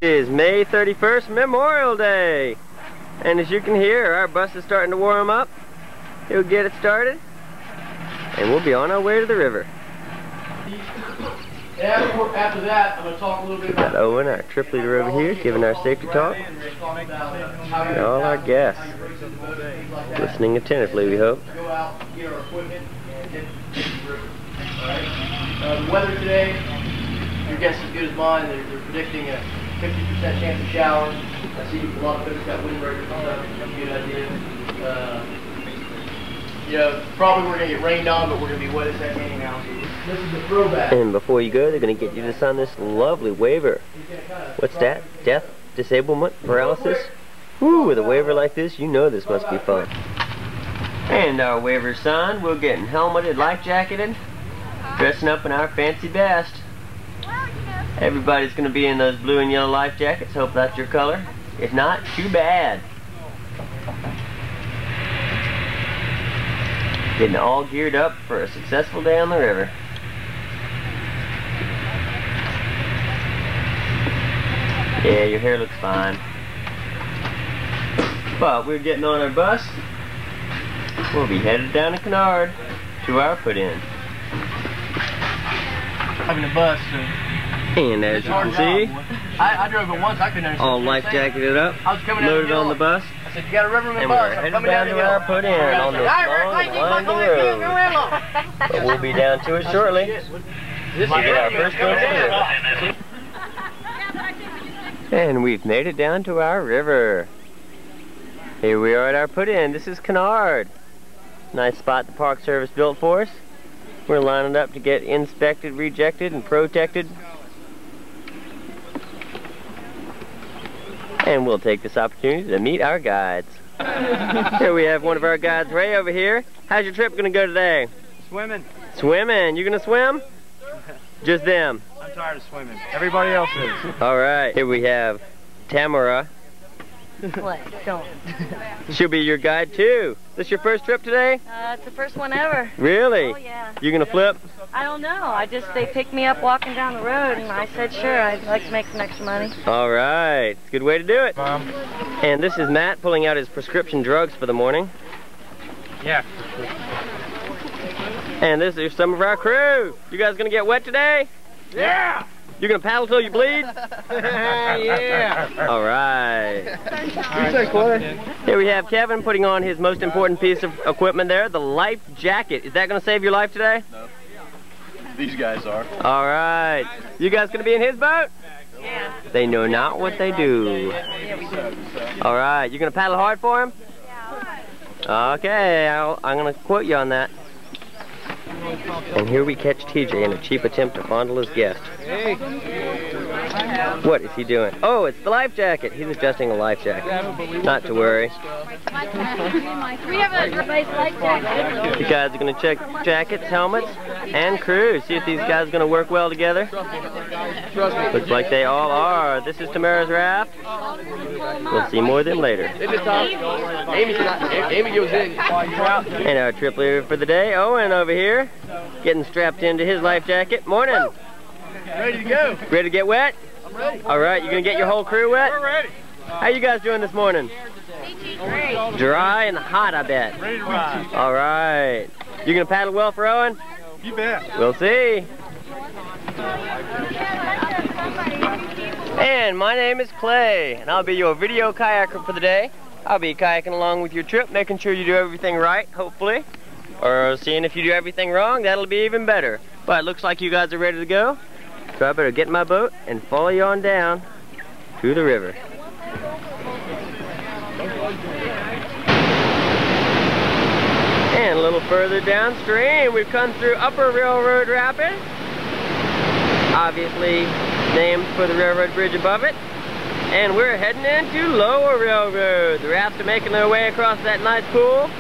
It is May 31st, Memorial Day. And as you can hear, our bus is starting to warm up. He'll get it started. And we'll be on our way to the river. After that, I'm going to talk a little bit about... Got Owen, our trip leader over here, giving our safety talk. And all our guests listening attentively, we hope. Go out, get our equipment, and hit the river. Alright? The weather today, your guess is as good as mine. They're predicting a 50% chance of showers. I see a lot of folks got windbreakers on. That's a good idea. You know, probably we're going to get rained on, but we're going to be wet as heck anyhow. This is the throwback. And before you go, they're going to get you to sign this lovely waiver. What's that? Death, disablement, paralysis? Woo, with a waiver like this, you know this must be fun. And our waiver signed, we're getting helmeted, life jacketed, dressing up in our fancy best. Everybody's going to be in those blue and yellow life jackets. Hope that's your color. If not, too bad. Getting all geared up for a successful day on the river. Yeah, your hair looks fine. But we're getting on our bus. We'll be headed down to Kennard to our put-in. Having a bus, so... And as you can see, I drove it once, I couldn't understand. all life jacketed up, loaded on the bus. I said, you got a Rivermen And bus. we're headed down to our put-in on this long, winding road. But we'll be down to it shortly. This will get our first go to the river. And we've made it down to our river. Here we are at our put-in. This is Kennard. Nice spot the Park Service built for us. We're lining up to get inspected, rejected, and protected. And we'll take this opportunity to meet our guides. Here we have one of our guides, Ray, over here. How's your trip going to go today? Swimming. Swimming. You going to swim? Just them? I'm tired of swimming. Everybody else is. All right. Here we have Tamara. What? Don't. She'll be your guide too. This your first trip today? It's the first one ever. Really? Oh, yeah. You going to flip? I don't know. They picked me up walking down the road, and I said, sure, I'd like to make some extra money. All right. It's a good way to do it. Mom. And this is Matt pulling out his prescription drugs for the morning. Yeah. And this is some of our crew. You guys going to get wet today? Yeah! You going to paddle till you bleed? Yeah! All right. You say quarter? Here we have Kevin putting on his most important piece of equipment there, the life jacket. Is that going to save your life today? No. These guys are. All right. You guys going to be in his boat? Yeah. They know not what they do. Yeah, we do. All right. You going to paddle hard for him? Yeah. Okay. I'm going to quote you on that. And here we catch TJ in a cheap attempt to fondle his guest. Hey. What is he doing? Oh, it's the life jacket. He's adjusting a life jacket. Not to worry. We have a nice life jacket. You guys are going to check jackets, helmets, and crew. See if these guys are going to work well together. Looks like they all are. This is Tamara's raft. We'll see more of them later. Amy goes in. And our trip leader for the day, Owen, over here, getting strapped into his life jacket. Morning. Ready to go. Ready to get wet? I'm ready. All right, you going to get your whole crew wet? We're ready. How you guys doing this morning? Great. Dry and hot, I bet. Ready to ride. All right. You going to paddle well for Owen? You bet. We'll see. And my name is Clay, and I'll be your video kayaker for the day. I'll be kayaking along with your trip, making sure you do everything right, hopefully. Or seeing if you do everything wrong, that'll be even better. But it looks like you guys are ready to go. So I better get in my boat and follow you on down to the river. And a little further downstream, we've come through Upper Railroad Rapids. Obviously named for the railroad bridge above it. And we're heading into Lower Railroad. The rafts are making their way across that nice pool.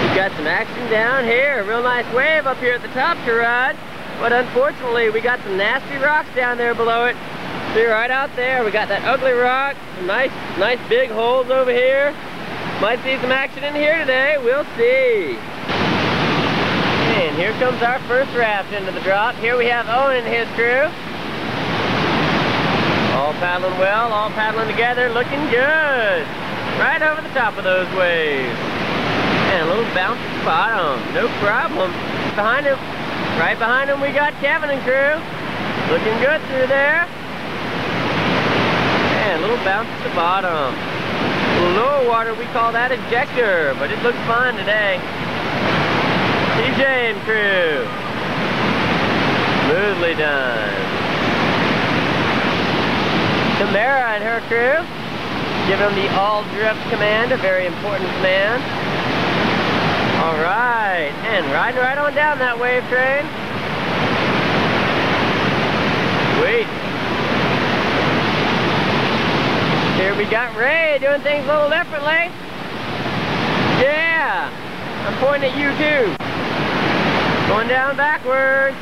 We've got some action down here. A real nice wave up here at the top to ride. But unfortunately, we got some nasty rocks down there below it. See right out there, we got that ugly rock. Some nice big holes over here. Might see some action in here today. We'll see. And here comes our first raft into the drop. Here we have Owen and his crew. All paddling well, all paddling together, looking good. Right over the top of those waves. And a little bounce at the bottom, no problem. Behind him, right behind him, we got Kevin and crew. Looking good through there. And a little bounce at the bottom. A little lower water, we call that ejector, but it looks fine today. TJ and crew. Smoothly done. Tamara and her crew. Give them the all drift command, a very important command. All right, and riding right on down that wave train. Sweet. Here we got Ray doing things a little differently. Yeah, I'm pointing at you too. Going down backwards.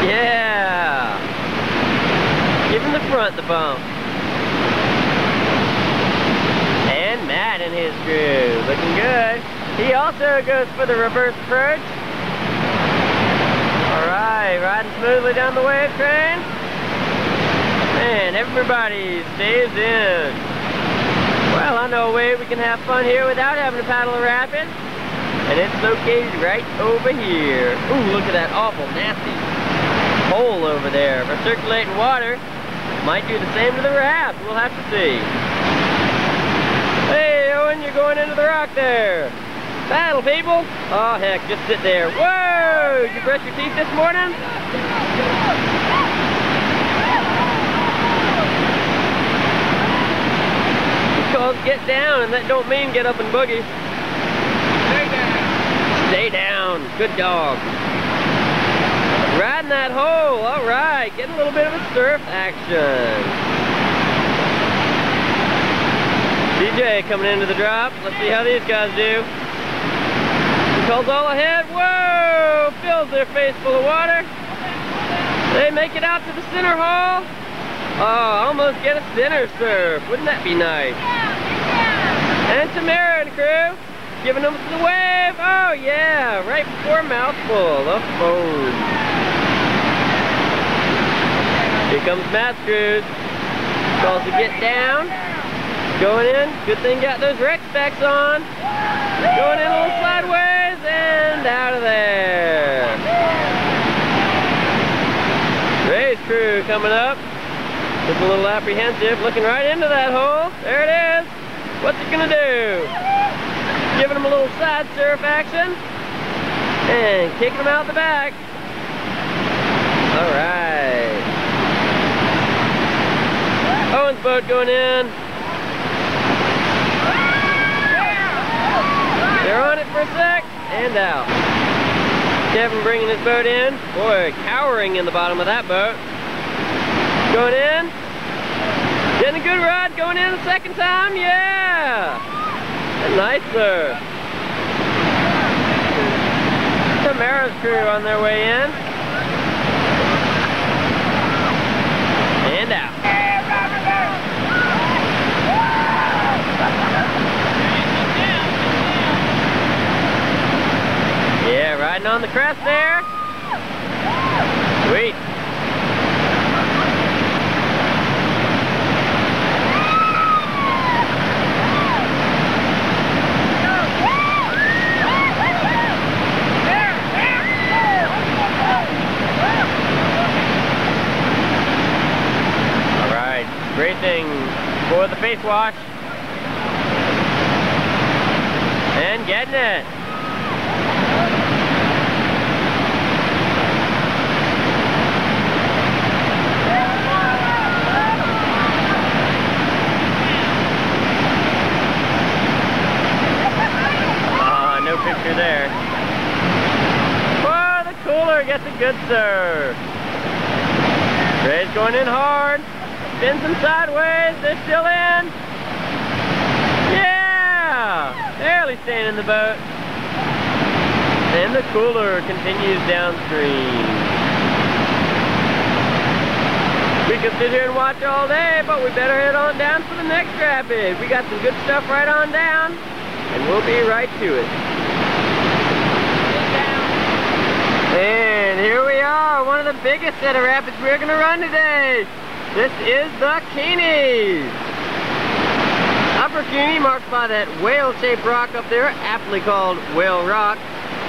Yeah. Giving the front the bump. And Matt and his crew, looking good. He also goes for the reverse approach. Alright, riding smoothly down the wave train. And everybody stays in. Well, I know a way we can have fun here without having to paddle a rapid. And it's located right over here. Ooh, look at that awful nasty hole over there. For circulating water, might do the same to the raft. We'll have to see. Hey, Owen, you're going into the rock there. Paddle, people. Oh, heck, just sit there. Whoa! Did you brush your teeth this morning? It's called get down, and that don't mean get up and boogie. Stay down. Stay down. Good dog. Riding that hole. All right. Getting a little bit of a surf action. DJ coming into the drop. Let's see how these guys do. Calls all ahead. Whoa! Fills their face full of water. They make it out to the center hole. Oh, almost get a center surf. Wouldn't that be nice? And Tamara and crew giving them the wave. Oh yeah, right before a mouthful of foam. Here comes Matt's crew. Calls to get down. Going in. Good thing got those rec specs on. Going in a little sideways and out of there. Ray's crew coming up. Just a little apprehensive, looking right into that hole. There it is. What's it gonna do? Giving him a little side surf action and kicking him out the back. All right. Owen's boat going in. They're on it for a sec, and out. Kevin bringing his boat in. Boy, cowering in the bottom of that boat. Going in. Getting a good ride, going in the second time, yeah! A nice surf. Tamara's crew on their way in. And out. Yeah, riding on the crest there. Sweet. All right, great thing for the face wash. And getting it. Picture there. Whoa, the cooler gets a good surf. Ray's going in hard. Spins them sideways. They're still in. Yeah! Barely staying in the boat. And the cooler continues downstream. We could sit here and watch all day, but we better head on down for the next rapid. We got some good stuff right on down, and we'll be right to it. And here we are, one of the biggest set of rapids we're gonna run today. This is the Keeney. Upper Keeney marked by that whale-shaped rock up there, aptly called Whale Rock.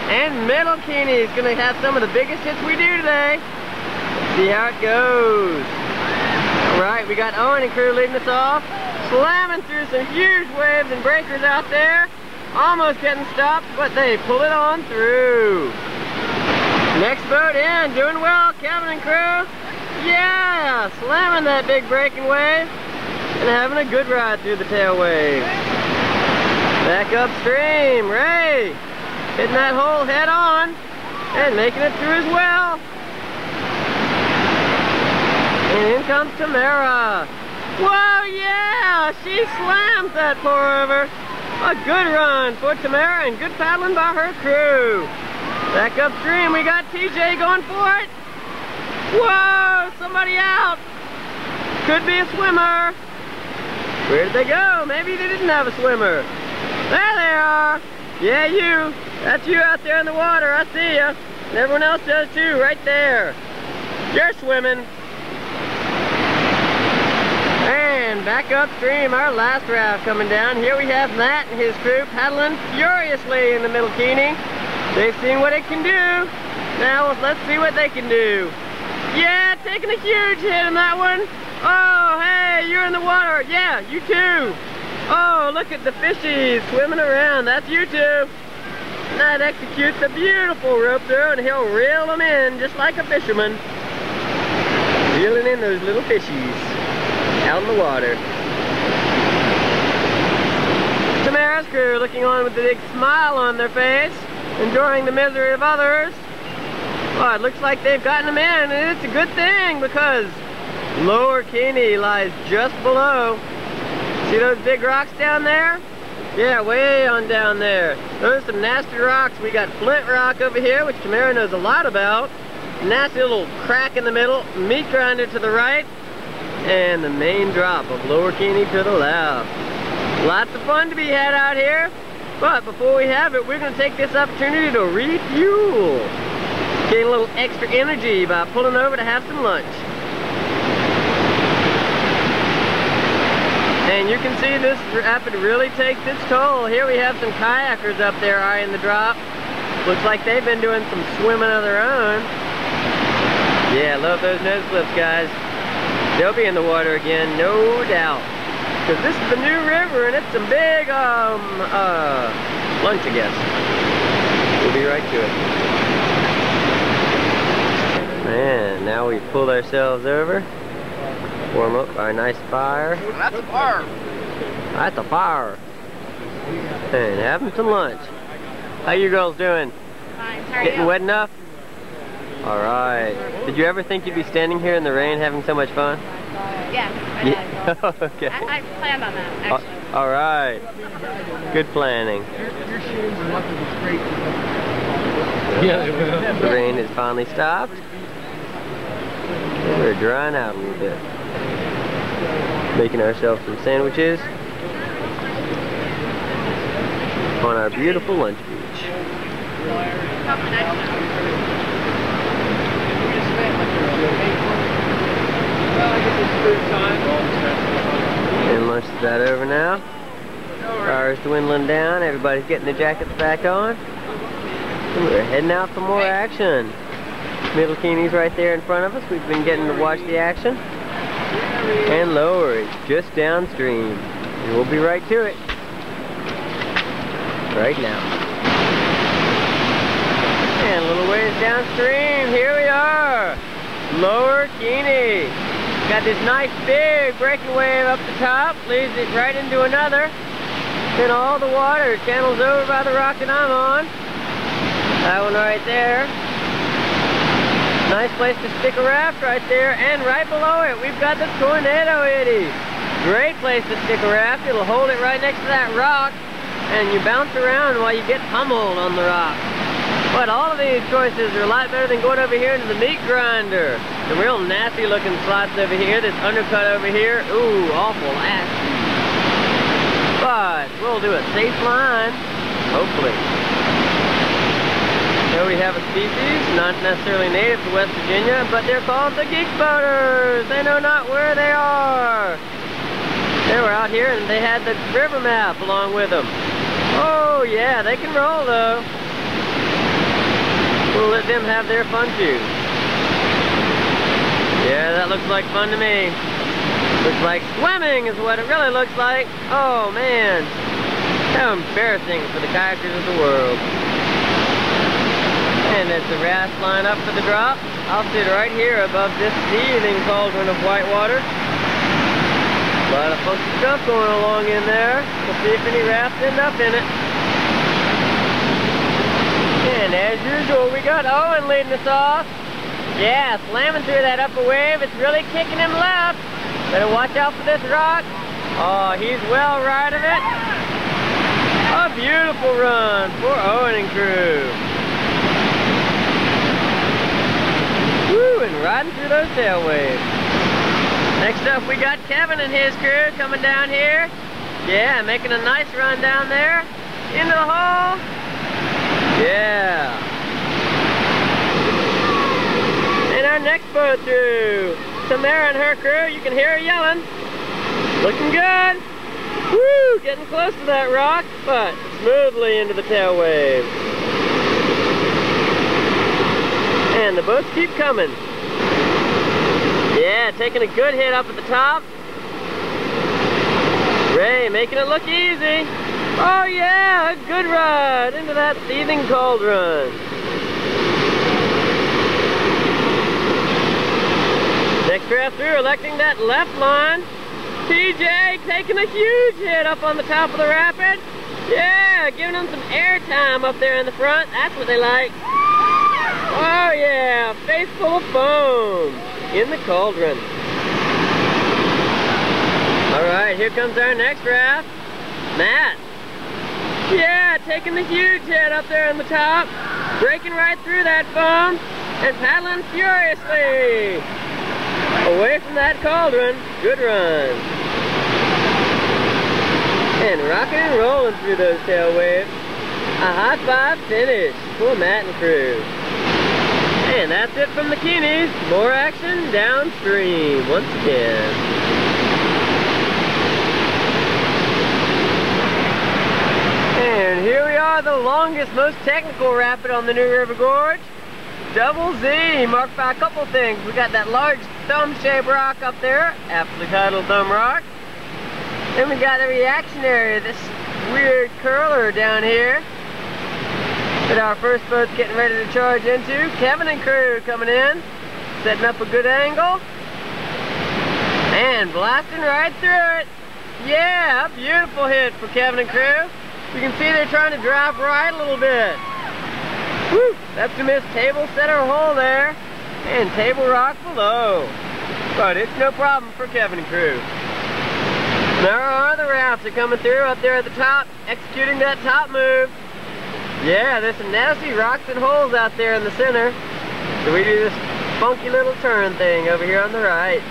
And Middle Keeney is gonna have some of the biggest hits we do today. Let's see how it goes. All right, we got Owen and crew leading us off, slamming through some huge waves and breakers out there. Almost getting stopped, but they pull it on through. Next boat in, doing well, Kevin and crew. Yeah, slamming that big breaking wave and having a good ride through the tail wave. Back upstream, Ray, hitting that hole head on and making it through as well. And in comes Tamara. Whoa, yeah, she slams that pour over. A good run for Tamara and good paddling by her crew. Back upstream, we got TJ going for it. Whoa, somebody out. Could be a swimmer. Where did they go? Maybe they didn't have a swimmer. There they are. Yeah, you. That's you out there in the water. I see ya. And everyone else does too, right there. You're swimming. And back upstream, our last raft coming down. Here we have Matt and his crew paddling furiously in the Middle Keeney. They've seen what it can do. Now let's see what they can do. Yeah, taking a huge hit in that one. Oh, hey, you're in the water. Yeah, you too. Oh, look at the fishies swimming around. That's you too. That executes a beautiful rope throw, and he'll reel them in just like a fisherman. Reeling in those little fishies out in the water. Tamara's crew looking on with a big smile on their face, enjoying the misery of others. Well, it looks like they've gotten them in, and it's a good thing because Lower Keeney lies just below. See those big rocks down there? Yeah, way on down there. Those are some nasty rocks. We got Flint Rock over here, which Tamara knows a lot about. Nasty little crack in the middle, meat grinder to the right, and the main drop of Lower Keeney to the left. Lots of fun to be had out here, but before we have it, we're going to take this opportunity to refuel. Gain a little extra energy by pulling over to have some lunch. And you can see this rapid really takes its toll. Here we have some kayakers up there eyeing the drop. Looks like they've been doing some swimming of their own. Yeah, love those nose flips, guys. They'll be in the water again, no doubt. Because this is the new river and it's some big lunch, I guess. We'll be right to it. And now we pull ourselves over. Warm up our nice fire. That's a fire. That's a fire. And having some lunch. How you girls doing? Fine, how are Getting you? wet enough? All right. Did you ever think you'd be standing here in the rain having so much fun? Yes, I did. Okay. I planned on that, actually. All right. Good planning. The rain has finally stopped. And we're drying out a little bit. Making ourselves some sandwiches on our beautiful lunch beach. And lunch is about over now. Fire's dwindling down. Everybody's getting their jackets back on. And we're heading out for more action. Middle Keeney's right there in front of us. We've been getting to watch the action. And Lower is just downstream. And we'll be right to it. Right now. And a little ways downstream, here we are. Lower Keeney. Got this nice big breaking wave up the top, leads it right into another. Then all the water channels over by the rock that I'm on. That one right there. Nice place to stick a raft right there, and right below it we've got the Tornado Eddy. Great place to stick a raft. It'll hold it right next to that rock, and you bounce around while you get pummeled on the rock. But all of these choices are a lot better than going over here into the meat grinder. The real nasty looking slots over here, this undercut over here, ooh, awful nasty. But we'll do a safe line, hopefully. Here we have a species, not necessarily native to West Virginia, but they're called the geek boaters. They know not where they are. They were out here and they had the river map along with them. Oh yeah, they can roll though. We'll let them have their fun too. Yeah, that looks like fun to me. Looks like swimming is what it really looks like. Oh man, how embarrassing for the kayakers of the world. And as the rafts line up for the drop, I'll sit right here above this seething cauldron of white water. A lot of funky stuff going along in there. We'll see if any rafts end up in it. And as usual, we got Owen leading us off. Yeah, slamming through that upper wave. It's really kicking him left. Better watch out for this rock. Oh, he's well right of it. A beautiful run for Owen and crew. Woo, and riding through those tail waves. Next up, we got Kevin and his crew coming down here. Yeah, making a nice run down there. Into the hole. Yeah. And our next boat through. Tamara and her crew, you can hear her yelling. Looking good. Woo, getting close to that rock, but smoothly into the tail wave. And the boats keep coming. Yeah, taking a good hit up at the top. Ray making it look easy. Oh yeah, a good ride into that seething cauldron. Next raft through, electing that left line. TJ taking a huge hit up on the top of the rapid. Yeah, giving them some air time up there in the front. That's what they like. Oh yeah, face full of foam in the cauldron. Alright, here comes our next raft. Matt. Yeah, taking the huge hit up there on the top. Breaking right through that foam and paddling furiously away from that cauldron. Good run. And rocking and rolling through those tail waves. A high five finish for Matt and crew. And that's it from the Keenies. More action downstream once again. And here we are, the longest, most technical rapid on the New River Gorge. Double Z, marked by a couple things. We got that large thumb-shaped rock up there, aptly titled Thumb Rock. Then we got the reaction area, this weird curler down here that our first boat's getting ready to charge into. Kevin and crew coming in, setting up a good angle, and blasting right through it. Yeah, a beautiful hit for Kevin and crew. You can see they're trying to drive right a little bit. Woo, that's to miss table center hole there, and table rock below. But it's no problem for Kevin and crew. Now our other rafts are coming through up there at the top, executing that top move. Yeah, there's some nasty rocks and holes out there in the center. So we do this funky little turn thing over here on the right.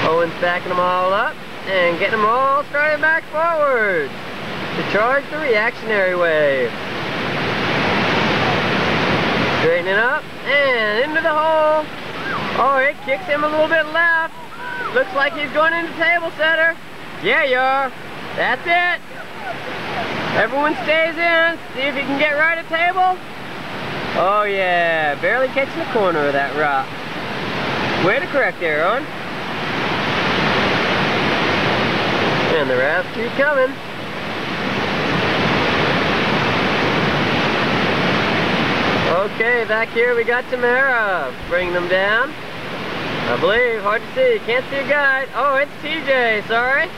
Owen's backing them all up and getting them all started back forward to charge the reactionary wave. Straightening up and into the hole. Oh, it kicks him a little bit left. Looks like he's going into table setter. Yeah, you are. That's it. Everyone stays in. See if you can get right at table. Oh yeah, barely catching the corner of that rock. Way to correct there, Owen. And the rafts keep coming. Okay, back here we got Tamara. Bring them down. I believe, hard to see, can't see a guide. Oh, it's TJ, sorry.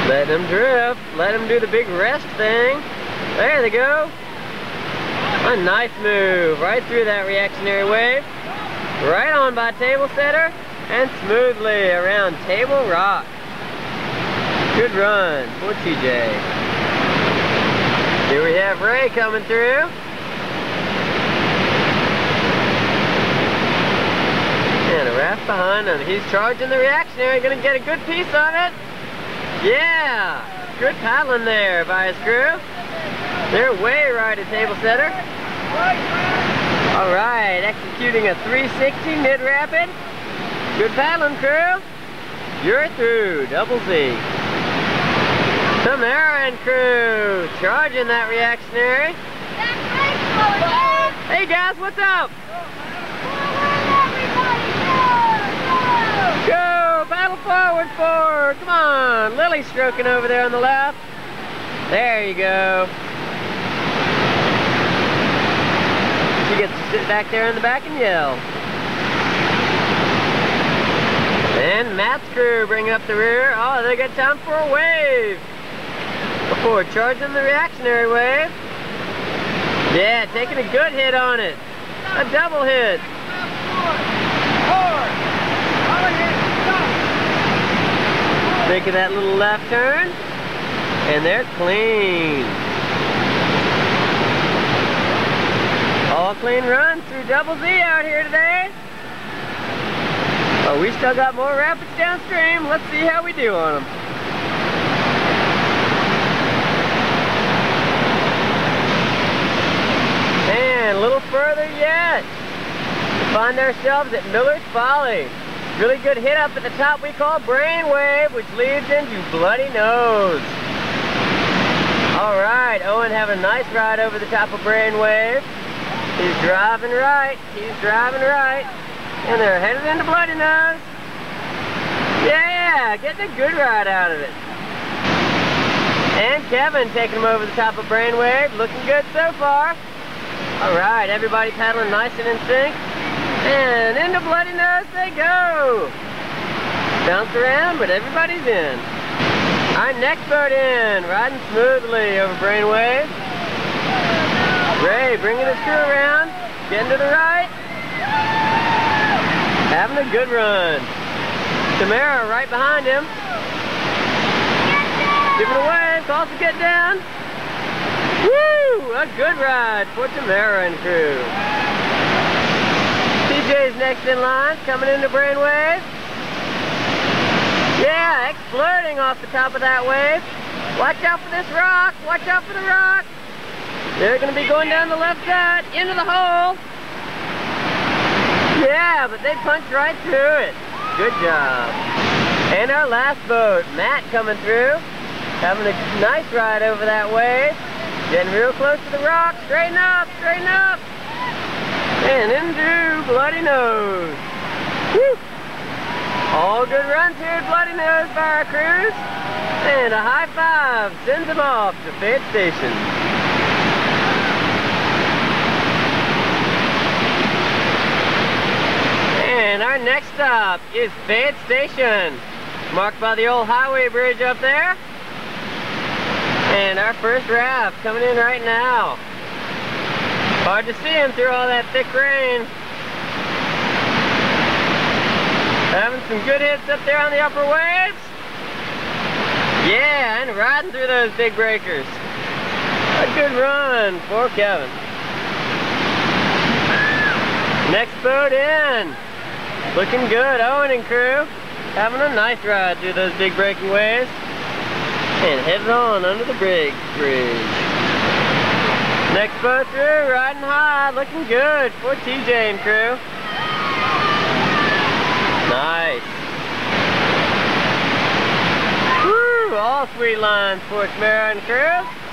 Let them drift, let them do the big rest thing. There they go. A nice move, right through that reactionary wave. Right on by table setter, and smoothly around table rock. Good run for TJ. Here we have Ray coming through. And a raft behind him. He's charging the reactionary, gonna get a good piece of it. Yeah! Good paddling there by his crew. They're way right at table setter. All right, executing a 360 mid-rapid. Good paddling, crew. You're through, double Z. Tamara and crew, charging that reactionary. Hey guys, what's up? Go, paddle forward, forward. Come on, Lily's stroking over there on the left. There you go. She gets to sit back there in the back and yell. And Matt's crew bring up the rear. Oh, they got time for a wave. Before charging the reactionary wave. Yeah, taking a good hit on it. A double hit. Making that little left turn. And they're clean. All clean runs through double Z out here today. Oh, we still got more rapids downstream. Let's see how we do on them. And a little further yet. We find ourselves at Miller's Folly. Really good hit up at the top we call Brainwave, which leads into Bloody Nose. All right, Owen having a nice ride over the top of Brainwave. He's driving right. He's driving right. And they're headed into Bloody Nose. Yeah, getting a good ride out of it. And Kevin taking him over the top of Brainwave. Looking good so far. All right, everybody paddling nice and in sync. And into Bloody Nose they go. Bounce around, but everybody's in. Our next boat in, riding smoothly over Brainwave. Ray bringing his crew around, getting to the right. Having a good run. Tamara right behind him. Giving away, calls to get down. Woo! A good ride for Tamara and crew. TJ's next in line, coming into Brainwave. Yeah, exploding off the top of that wave. Watch out for this rock. Watch out for the rock. They're going to be going down the left side, into the hole. Yeah, but they punched right through it. Good job. And our last boat, Matt coming through. Having a nice ride over that wave. Getting real close to the rock. Straighten up, straighten up. And into Bloody Nose. Woo! All good runs here at Bloody Nose by our crews. And a high five sends them off to Fayette Station. And our next stop is Fayette Station, marked by the old highway bridge up there. And our first raft coming in right now. Hard to see him through all that thick rain. Having some good hits up there on the upper waves. Yeah, and riding through those big breakers. A good run for Kevin. Next boat in. Looking good, Owen and crew. Having a nice ride through those big breaking waves. And heading on under the bridge. Next boat through, riding high, looking good for TJ and crew. Nice. Woo, all sweet lines for Tamara and crew.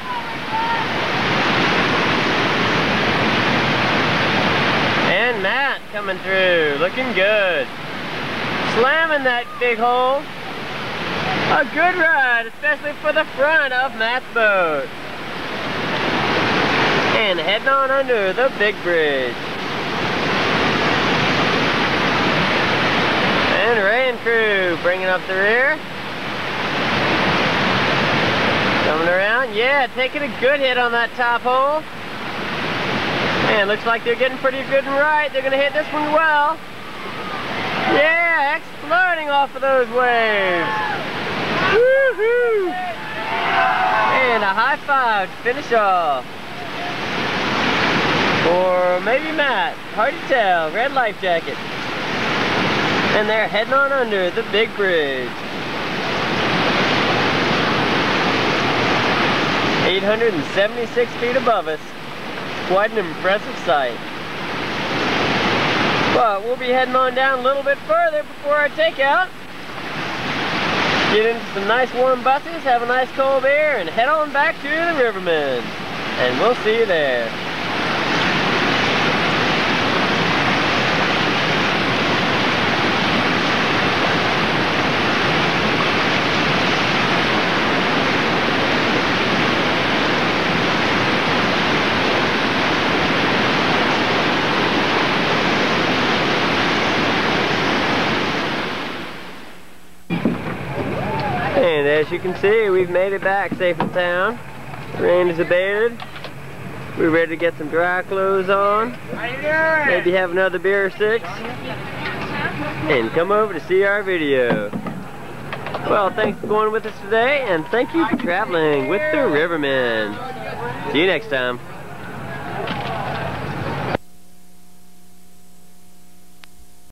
And Matt coming through, looking good. Slamming that big hole. A good ride, especially for the front of Matt's boat. And heading on under the big bridge. And Ray and crew bringing up the rear. Coming around, yeah, taking a good hit on that top hole. And looks like they're getting pretty good and right. They're going to hit this one well. Yeah, exploding off of those waves. Woohoo! And a high five to finish off. Or maybe Matt, hard to tell, red life jacket. And they're heading on under the big bridge. 876 feet above us. Quite an impressive sight. But we'll be heading on down a little bit further before our takeout. Get into some nice warm buses, have a nice cold beer, and head on back to the Rivermen. And we'll see you there. And as you can see, we've made it back safe in town. Rain is abated. We're ready to get some dry clothes on. Maybe have another beer or six. And come over to see our video. Well, thanks for going with us today, and thank you for traveling with the Rivermen. See you next time.